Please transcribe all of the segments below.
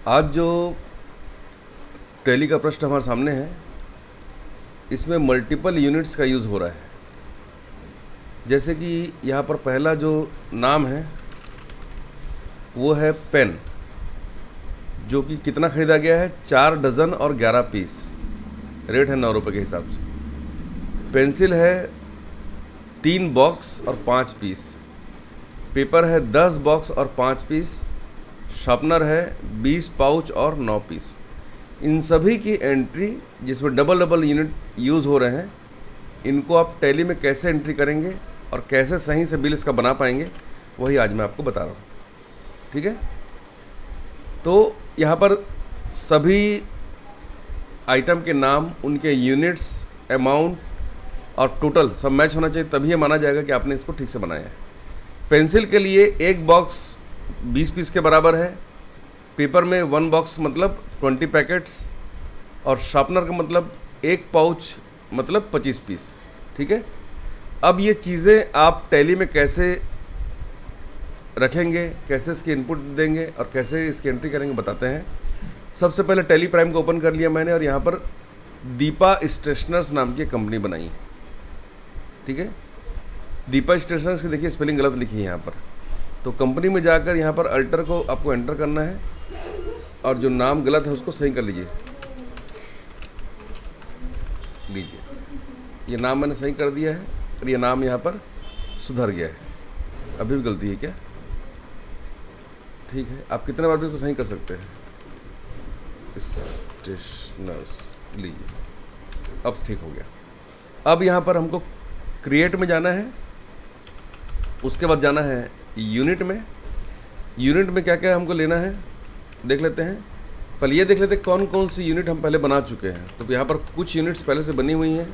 आज जो टैली का प्रश्न हमारे सामने है, इसमें मल्टीपल यूनिट्स का यूज़ हो रहा है। जैसे कि यहाँ पर पहला जो नाम है वो है पेन, जो कि कितना ख़रीदा गया है, 4 डज़न और 11 पीस। रेट है 9 रुपये के हिसाब से। पेंसिल है 3 बॉक्स और 5 पीस। पेपर है 10 बॉक्स और 5 पीस। शार्पनर है 20 पाउच और 9 पीस। इन सभी की एंट्री, जिसमें डबल डबल यूनिट यूज़ हो रहे हैं, इनको आप टैली में कैसे एंट्री करेंगे और कैसे सही से बिल इसका बना पाएंगे, वही आज मैं आपको बता रहा हूँ। ठीक है, तो यहाँ पर सभी आइटम के नाम, उनके यूनिट्स, अमाउंट और टोटल सब मैच होना चाहिए, तभी ये माना जाएगा कि आपने इसको ठीक से बनाया है। पेंसिल के लिए एक बॉक्स 20 पीस के बराबर है। पेपर में 1 बॉक्स मतलब 20 पैकेट्स, और शार्पनर का मतलब 1 पाउच मतलब 25 पीस। ठीक है, अब ये चीज़ें आप टैली में कैसे रखेंगे, कैसे इसकी इनपुट देंगे और कैसे इसकी एंट्री करेंगे, बताते हैं। सबसे पहले टैली प्राइम को ओपन कर लिया मैंने, और यहाँ पर दीपा स्टेशनर्स नाम की कंपनी बनाई है। ठीक है, दीपा स्टेशनर्स की देखिए स्पेलिंग गलत लिखी है यहाँ पर, तो कंपनी में जाकर यहाँ पर अल्टर को आपको एंटर करना है, और जो नाम गलत है उसको सही कर लीजिए। ये नाम मैंने सही कर दिया है, और ये नाम यहाँ पर सुधर गया है। अभी भी गलती है क्या? ठीक है, आप कितने बार भी इसको सही कर सकते हैं। स्टेशनर्स लीजिए, अब ठीक हो गया। अब यहाँ पर हमको क्रिएट में जाना है, उसके बाद जाना है यूनिट में। यूनिट में क्या क्या हमको लेना है देख लेते हैं। पहले ये देख लेते हैं कौन कौन सी यूनिट हम पहले बना चुके हैं। तो यहाँ पर कुछ यूनिट्स पहले से बनी हुई हैं।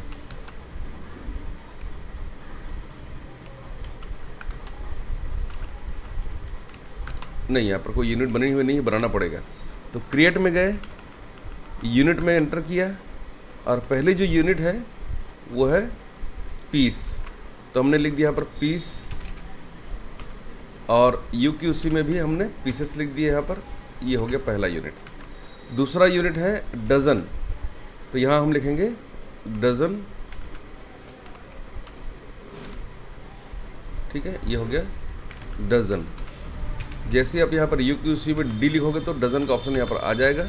नहीं, यहाँ पर कोई यूनिट बनी हुई नहीं है, बनाना पड़ेगा। तो क्रिएट में गए, यूनिट में एंटर किया, और पहली जो यूनिट है वो है पीस। तो हमने लिख दिया यहाँ पर पीस, और UQC में भी हमने पीसेस लिख दिए यहाँ पर। ये हो गया पहला यूनिट। दूसरा यूनिट है डज़न, तो यहाँ हम लिखेंगे डज़न। ठीक है, ये हो गया डज़न। जैसे ही आप यहाँ पर UQC में D लिखोगे तो डज़न का ऑप्शन यहाँ पर आ जाएगा,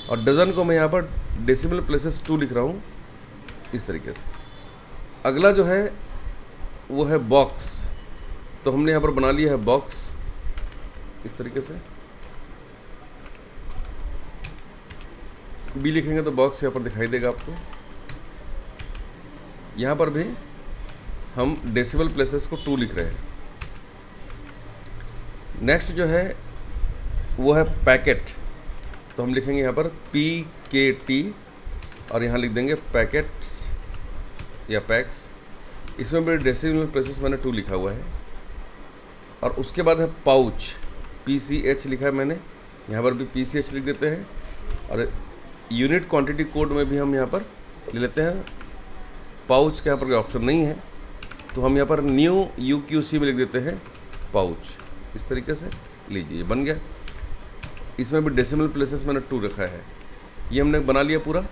और डज़न को मैं यहाँ पर डेसिमल प्लेसेस 2 लिख रहा हूँ, इस तरीके से। अगला जो है वो है बॉक्स, तो हमने यहाँ पर बना लिया है बॉक्स इस तरीके से। बी लिखेंगे तो बॉक्स यहाँ पर दिखाई देगा आपको। यहाँ पर भी हम डेसिमल प्लेसेस को 2 लिख रहे हैं। नेक्स्ट जो है वो है पैकेट, तो हम लिखेंगे यहाँ पर PKT, और यहाँ लिख देंगे पैकेट्स या पैक्स। इसमें भी डेसिमल प्लेसेस मैंने 2 लिखा हुआ है। और उसके बाद है पाउच, PCH लिखा है मैंने, यहाँ पर भी PCH लिख देते हैं। और यूनिट क्वांटिटी कोड में भी हम यहाँ पर ले लेते हैं पाउच, के यहाँ पर कोई ऑप्शन नहीं है, तो हम यहाँ पर न्यू UQC में लिख देते हैं पाउच। इस तरीके से लीजिए, बन गया। इसमें भी डेसिमल प्लेसेस मैंने 2 रखा है। ये हमने बना लिया पूरा।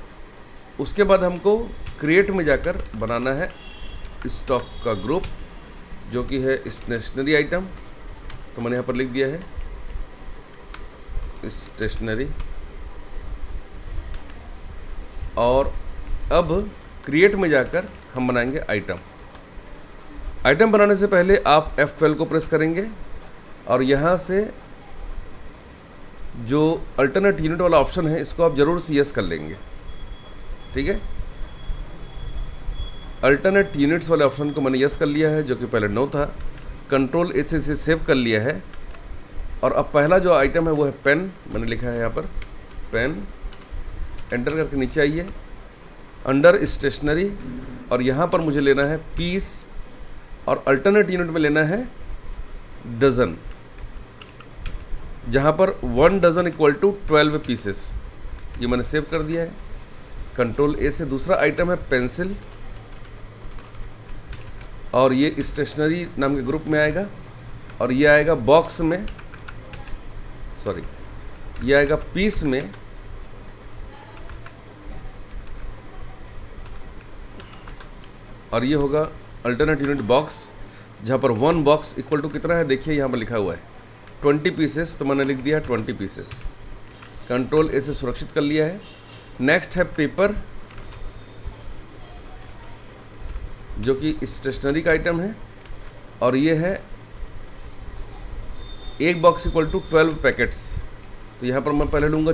उसके बाद हमको क्रिएट में जाकर बनाना है स्टॉक का ग्रुप, जो कि है स्टेशनरी आइटम। तो मैंने यहाँ पर लिख दिया है स्टेशनरी। और अब क्रिएट में जाकर हम बनाएंगे आइटम। आइटम बनाने से पहले आप F12 को प्रेस करेंगे, और यहाँ से जो अल्टरनेट यूनिट वाला ऑप्शन है इसको आप जरूर से यस कर लेंगे। ठीक है, अल्टरनेट यूनिट्स वाले ऑप्शन को मैंने यस कर लिया है, जो कि पहले नो था। कंट्रोल A से इसे सेव कर लिया है। और अब पहला जो आइटम है वो है पेन, मैंने लिखा है यहाँ पर पेन। एंटर करके नीचे आइए, अंडर स्टेशनरी, और यहाँ पर मुझे लेना है पीस, और अल्टरनेट यूनिट में लेना है डज़न, जहाँ पर 1 डज़न इक्वल टू 12 पीसेस। ये मैंने सेव कर दिया है। कंट्रोल A से दूसरा आइटम है पेंसिल, और ये स्टेशनरी नाम के ग्रुप में आएगा, और ये आएगा बॉक्स में, सॉरी ये आएगा पीस में, और ये होगा अल्टरनेट यूनिट बॉक्स, जहाँ पर 1 बॉक्स इक्वल टू कितना है देखिए यहाँ पर लिखा हुआ है 20 पीसेस, तो मैंने लिख दिया 20 पीसेस। कंट्रोल ए से सुरक्षित कर लिया है। नेक्स्ट है पेपर, जो कि स्टेशनरी का आइटम है, और ये है 1 बॉक्स इक्वल टू 12 पैकेट्स। तो यहाँ पर मैं पहले लूँगा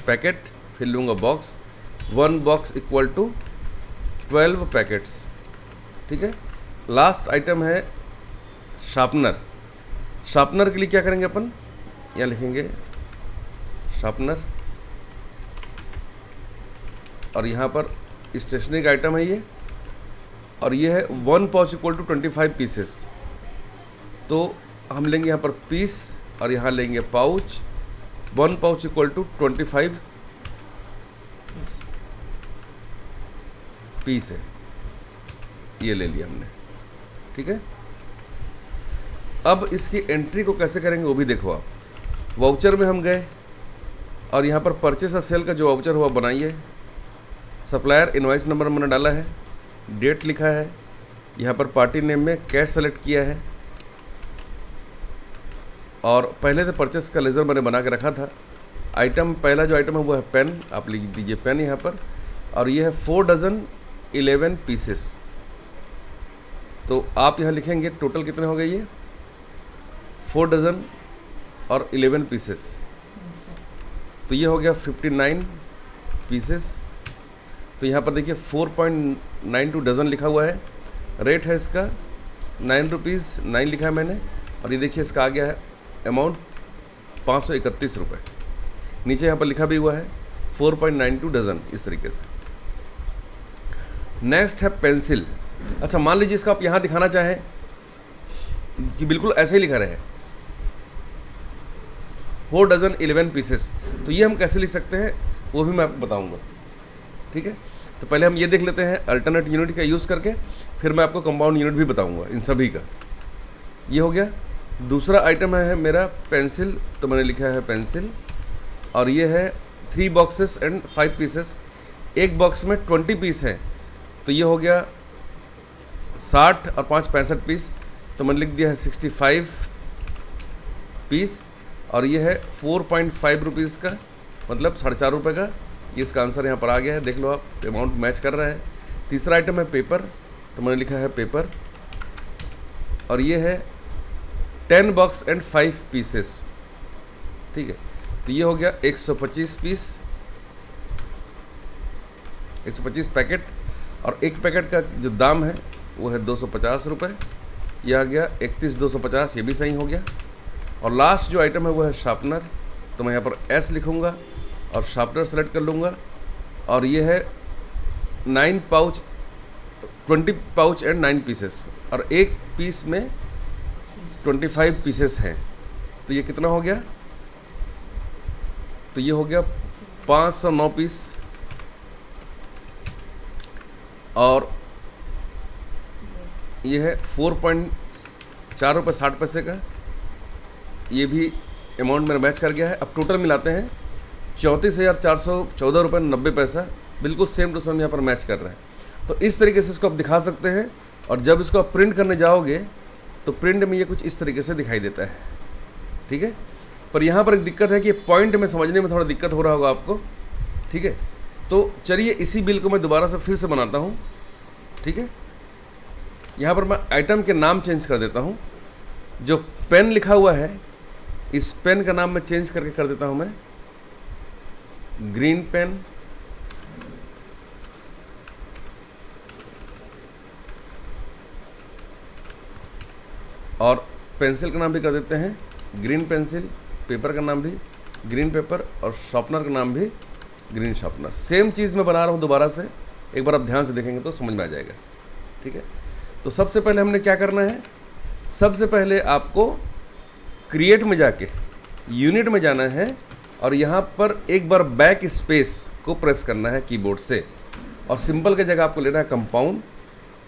पैकेट, फिर लूँगा box. 1 box equal to 12 packets, ठीक है। लास्ट आइटम है शार्पनर। शार्पनर के लिए क्या करेंगे अपन, यहाँ लिखेंगे शार्पनर, और यहाँ पर स्टेशनरी का आइटम है ये, और ये है 1 पाउच इक्वल टू 25 पीसेस। तो हम लेंगे यहाँ पर पीस, और यहाँ लेंगे pouch. 1 pouch equal to 25 piece है, ये ले लिया हमने, ठीक है। अब इसकी एंट्री को कैसे करेंगे वो भी देखो आप। वाउचर में हम गए, और यहाँ पर परचेस और सेल का जो वाउचर हुआ बनाइए। सप्लायर इनवॉइस नंबर मैंने डाला है, डेट लिखा है, यहाँ पर पार्टी नेम में कैश सेलेक्ट किया है, और पहले तो परचेस का लेज़र मैंने बना के रखा था। आइटम, पहला जो आइटम है वो है पेन, आप लिख दीजिए पेन यहाँ पर, और ये है 4 डजन 11 पीसेस। तो आप यहाँ लिखेंगे टोटल कितने हो गए, ये 4 डजन और 11 पीसेस, तो ये हो गया 59 पीसेस। तो यहाँ पर देखिए 4.92 डजन लिखा हुआ है। रेट है इसका 9 रुपीज़ 9 लिखा है मैंने, और ये देखिए इसका आ गया है अमाउंट 531 रुपये। नीचे यहाँ पर लिखा भी हुआ है 4.92 डजन, इस तरीके से। नेक्स्ट है पेंसिल। अच्छा, मान लीजिए इसका आप यहाँ दिखाना चाहें कि बिल्कुल ऐसे ही लिखा रहे 4 डजन 11 पीसेस, तो ये हम कैसे लिख सकते हैं वो भी मैं आपको बताऊंगा, ठीक है। तो पहले हम ये देख लेते हैं अल्टरनेट यूनिट का यूज़ करके, फिर मैं आपको कंपाउंड यूनिट भी बताऊंगा इन सभी का। ये हो गया। दूसरा आइटम है मेरा पेंसिल, तो मैंने लिखा है पेंसिल, और ये है 3 बॉक्सेस एंड 5 पीसेस। एक बॉक्स में 20 पीस है, तो ये हो गया 60 और 5 65 पीस, तो मैंने लिख दिया है 65 पीस, और ये है 4.5 रुपीज़ का, मतलब 4.5 रुपये का। ये इसका आंसर यहाँ पर आ गया है, देख लो आप, अमाउंट मैच कर रहा है। तीसरा आइटम है पेपर, तो मैंने लिखा है पेपर, और ये है 10 बॉक्स एंड 5 पीसेस, ठीक है। तो ये हो गया 125 पीस, 125 पैकेट, और एक पैकेट का जो दाम है वो है 250 रुपये। यह आ गया 31,250, ये भी सही हो गया। और लास्ट जो आइटम है वो है शार्पनर, तो मैं यहाँ पर एस लिखूँगा और शार्पनर सेलेक्ट कर लूँगा, और ये है 9 पाउच 20 पाउच एंड 9 पीसेस, और एक पीस में 25 पीसेस हैं। तो ये कितना हो गया, तो ये हो गया 509 पीस, और ये है 4.4 रुपये 60 पैसे का। ये भी अमाउंट मेरा मैच कर गया है। अब टोटल मिलाते हैं 34,414 रुपये 90 पैसा, बिल्कुल सेम टू सेम यहाँ पर मैच कर रहा है। तो इस तरीके से इसको आप दिखा सकते हैं, और जब इसको आप प्रिंट करने जाओगे तो प्रिंट में ये कुछ इस तरीके से दिखाई देता है, ठीक है। पर यहाँ पर एक दिक्कत है कि पॉइंट में समझने में थोड़ा दिक्कत हो रहा होगा आपको, ठीक है। तो चलिए इसी बिल को मैं दोबारा से फिर से बनाता हूँ, ठीक है। यहाँ पर मैं आइटम के नाम चेंज कर देता हूँ। जो पेन लिखा हुआ है, इस पेन का नाम मैं चेंज करके कर देता हूँ मैं ग्रीन पेन, और पेंसिल का नाम भी कर देते हैं ग्रीन पेंसिल, पेपर का नाम भी ग्रीन पेपर, और शार्पनर का नाम भी ग्रीन शार्पनर। सेम चीज़ मैं बना रहा हूँ दोबारा से, एक बार आप ध्यान से देखेंगे तो समझ में आ जाएगा, ठीक है। तो सबसे पहले हमने क्या करना है, सबसे पहले आपको क्रिएट में जाके यूनिट में जाना है, और यहाँ पर एक बार बैक स्पेस को प्रेस करना है कीबोर्ड से, और सिंपल की जगह आपको लेना है कंपाउंड।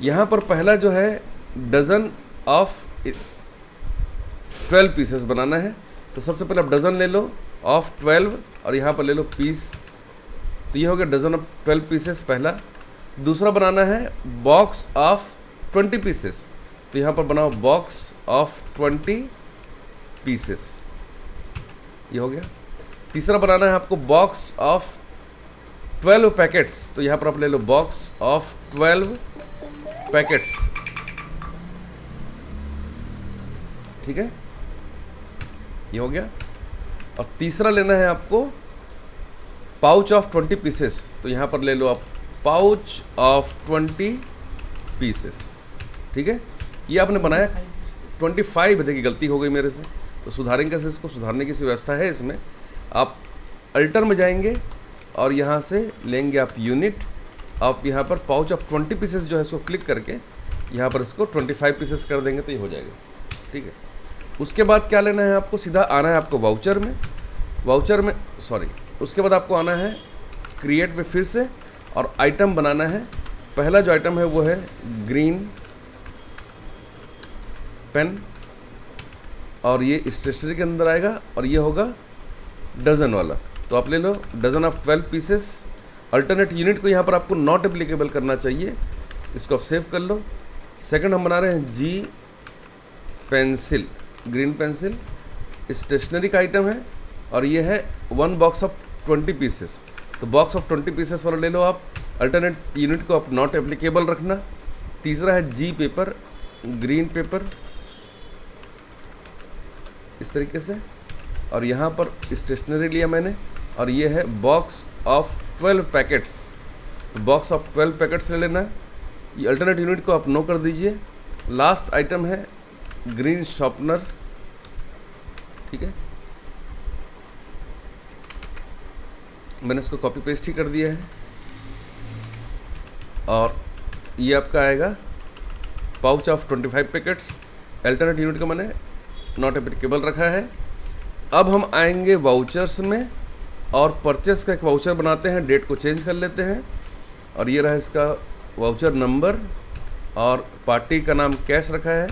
यहाँ पर पहला जो है डजन ऑफ 12 पीसेस बनाना है, तो सबसे पहले आप डजन ले लो, ऑफ 12 और यहाँ पर ले लो पीस, तो ये हो गया डजन ऑफ 12 पीसेस पहला। दूसरा बनाना है बॉक्स ऑफ 20 पीसेस, तो यहाँ पर बनाओ बॉक्स ऑफ 20 पीसेस, ये हो गया। तीसरा बनाना है आपको बॉक्स ऑफ 12 पैकेट्स, तो यहाँ पर आप ले लो बॉक्स ऑफ 12 पैकेट्स, ठीक है, ये हो गया। और तीसरा लेना है आपको पाउच ऑफ 20 पीसेस, तो यहाँ पर ले लो आप पाउच ऑफ 20 पीसेस, ठीक है। ये आपने बनाया 25, देखिए गलती हो गई मेरे से, तो सुधारेंगे कैसे इसको, सुधारने की व्यवस्था है इसमें। आप अल्टर में जाएंगे और यहाँ से लेंगे आप यूनिट, आप यहाँ पर पाउच ऑफ 20 पीसेस जो है इसको क्लिक करके यहाँ पर इसको 25 पीसेस कर देंगे तो ये हो जाएगा, ठीक है। उसके बाद क्या लेना है आपको, सीधा आना है आपको वाउचर में, उसके बाद आपको आना है क्रिएट में फिर से और आइटम बनाना है। पहला जो आइटम है वो है ग्रीन पेन, और ये स्टेशनरी के अंदर आएगा और ये होगा डजन वाला, तो आप ले लो dozen of 12 pieces. Alternate unit को यहाँ पर आपको नॉट एप्लीकेबल करना चाहिए, इसको आप सेव कर लो। सेकंड हम बना रहे हैं जी पेंसिल, ग्रीन पेंसिल, स्टेशनरी का आइटम है और ये है 1 बॉक्स ऑफ 20 पीसेस, तो बॉक्स ऑफ 20 पीसेस वाला ले लो आप। अल्टरनेट यूनिट को आप नॉट एप्लीकेबल रखना। तीसरा है जी पेपर, ग्रीन पेपर, इस तरीके से, और यहाँ पर स्टेशनरी लिया मैंने, और ये है बॉक्स ऑफ 12 पैकेट्स, तो बॉक्स ऑफ 12 पैकेट्स ले लेना। ये अल्टरनेट यूनिट को आप नो कर दीजिए। लास्ट आइटम है ग्रीन शॉर्पनर, ठीक है, मैंने इसको कॉपी पेस्ट ही कर दिया है, और ये आपका आएगा pouch of 25 packets. Alternate unit को मैंने नॉट एप्लीकेबल रखा है। अब हम आएंगे वाउचर्स में और परचेस का एक वाउचर बनाते हैं, डेट को चेंज कर लेते हैं, और ये रहा इसका वाउचर नंबर, और पार्टी का नाम कैश रखा है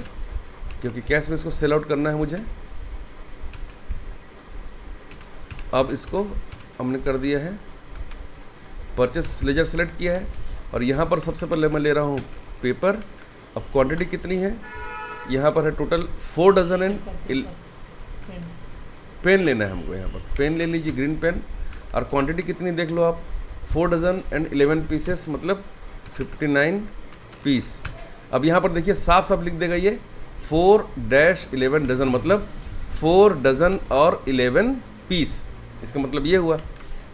क्योंकि कैश में इसको सेल आउट करना है मुझे। अब इसको हमने कर दिया है, परचेस लेजर सेलेक्ट किया है, और यहाँ पर सबसे पहले मैं ले रहा हूँ पेपर। अब क्वांटिटी कितनी है, यहाँ पर है टोटल 4 डजन एंड पेन लेना है हमको, यहाँ पर पेन ले लीजिए, ग्रीन पेन, और क्वांटिटी कितनी देख लो आप, 4 डजन एंड 11 पीसेस, मतलब 59 पीस। अब यहाँ पर देखिए साफ साफ लिख देगा ये 4-11 डजन, मतलब 4 डजन और 11 पीस, इसका मतलब ये हुआ।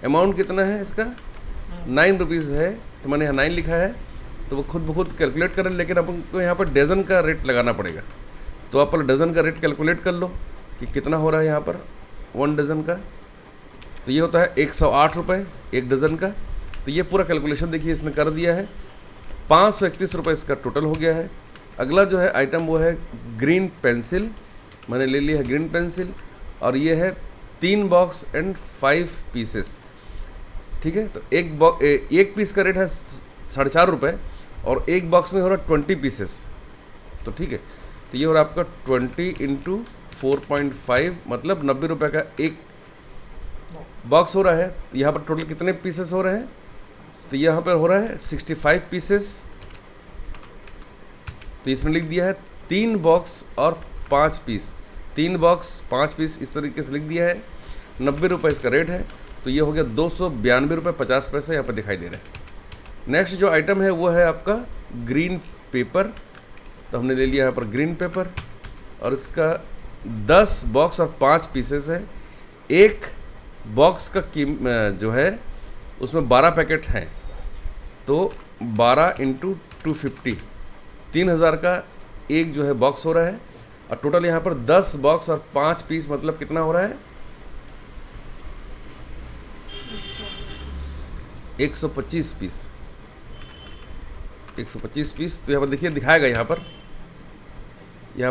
अमाउंट कितना है इसका, 9 रुपीज़ है, तो मैंने यहाँ 9 लिखा है, तो वो खुद ब खुद कैलकुलेट करें, लेकिन आपको यहाँ पर डजन का रेट लगाना पड़ेगा, तो आप पर डजन का रेट कैलकुलेट कर लो कि कितना हो रहा है यहाँ पर 1 डजन का, तो ये होता है 108 रुपये 1 डजन का। तो ये पूरा कैलकुलेशन देखिए इसने कर दिया है, 531 रुपये इसका टोटल हो गया है। अगला जो है आइटम वो है ग्रीन पेंसिल, मैंने ले लिया है ग्रीन पेंसिल, और ये है 3 बॉक्स एंड 5 पीसेस, ठीक है। तो एक पीस का रेट है 4.5 रुपये, और एक बॉक्स में हो रहा है 20 पीसेस, तो ठीक है। तो ये हो रहा है आपका 20 × 4.5, मतलब 90 रुपये का एक बॉक्स हो रहा है। तो यहाँ पर टोटल कितने पीसेस हो रहे हैं, तो यहाँ पर हो रहा है 65 पीसेस, तो इसमें लिख दिया है 3 बॉक्स और 5 पीस, 3 बॉक्स 5 पीस, इस तरीके से लिख दिया है। 90 रुपये इसका रेट है, तो ये हो गया 292 रुपये 50 पैसे यहाँ पर दिखाई दे रहे हैं। नेक्स्ट जो आइटम है वो है आपका ग्रीन पेपर, तो हमने ले लिया यहाँ पर ग्रीन पेपर, और इसका 10 बॉक्स और 5 पीसेस है। एक बॉक्स का जो है उसमें 12 पैकेट हैं, तो 12 × 250, 3000 का एक जो है बॉक्स हो रहा है, और टोटल यहाँ पर 10 बॉक्स और 5 पीस, मतलब कितना हो रहा है 125 पीस, 125 पीस। तो यहाँ पर देखिए दिखाएगा, यहाँ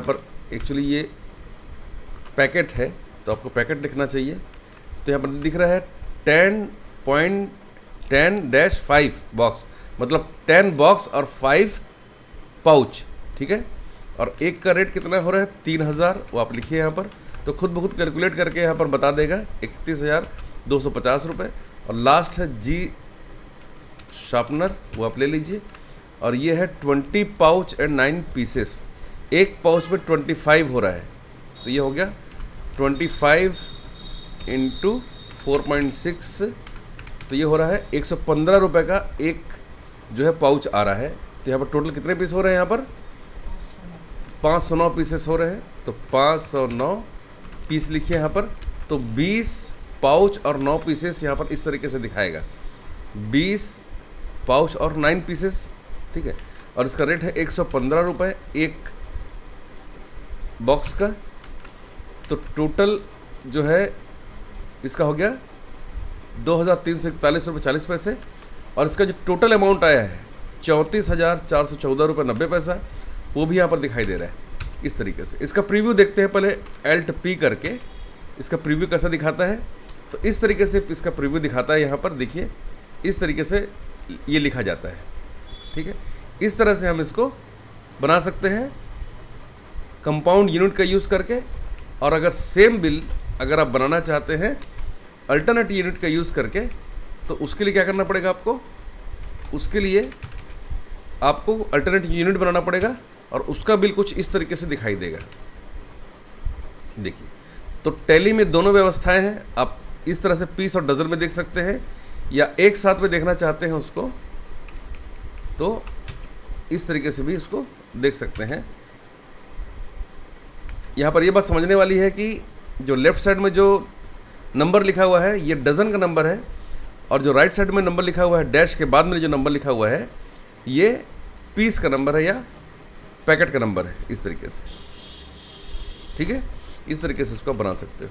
पर एक्चुअली ये पैकेट है, तो आपको पैकेट लिखना चाहिए। तो यहाँ पर दिख रहा है 10.10-5 बॉक्स, मतलब 10 बॉक्स और 5 पाउच, ठीक है। और एक का रेट कितना हो रहा है 3000, वो आप लिखिए यहाँ पर, तो खुद ब खुद कैलकुलेट करके यहाँ पर बता देगा 31,250 रुपये। और लास्ट है जी शार्पनर, वो आप ले लीजिए। और ये है 20 पाउच एंड 9 पीसेस, एक पाउच में 25 हो रहा है, तो ये हो गया 25 इंटू 4.6, तो ये हो रहा है 115 रुपये का एक जो है पाउच आ रहा है। तो यहाँ पर टोटल कितने पीस हो रहे हैं? यहाँ पर 509 पीसेस हो रहे हैं। तो 509 पीस लिखिए यहाँ पर। तो 20 पाउच और 9 पीसेस यहाँ पर इस तरीके से दिखाएगा, 20 पाउच और 9 पीसेस, ठीक है। और इसका रेट है 115 रुपये एक बॉक्स का। तो टोटल जो है इसका हो गया 2,341 रुपये 40 पैसे। और इसका जो टोटल अमाउंट आया है 34,414 रुपये 90 पैसा, वो भी यहाँ पर दिखाई दे रहा है इस तरीके से। इसका प्रीव्यू देखते हैं पहले, Alt P करके इसका प्रीव्यू कैसा दिखाता है। तो इस तरीके से इसका प्रीव्यू दिखाता है। यहाँ पर देखिए इस तरीके से ये लिखा जाता है, ठीक है। इस तरह से हम इसको बना सकते हैं कंपाउंड यूनिट का यूज़ करके। और अगर सेम बिल अगर आप बनाना चाहते हैं अल्टरनेट यूनिट का यूज़ करके, तो उसके लिए क्या करना पड़ेगा आपको? उसके लिए आपको अल्टरनेट यूनिट बनाना पड़ेगा और उसका बिल कुछ इस तरीके से दिखाई देगा। देखिए, तो टैली में दोनों व्यवस्थाएं हैं। आप इस तरह से पीस और डजन में देख सकते हैं, या एक साथ में देखना चाहते हैं उसको तो इस तरीके से भी इसको देख सकते हैं। यहाँ पर ये बात समझने वाली है कि जो लेफ्ट साइड में जो नंबर लिखा हुआ है ये डजन का नंबर है, और जो राइट साइड में नंबर लिखा हुआ है डैश के बाद में जो नंबर लिखा हुआ है ये पीस का नंबर है या पैकेट का नंबर है, इस तरीके से, ठीक है। इस तरीके से इसको बना सकते हो।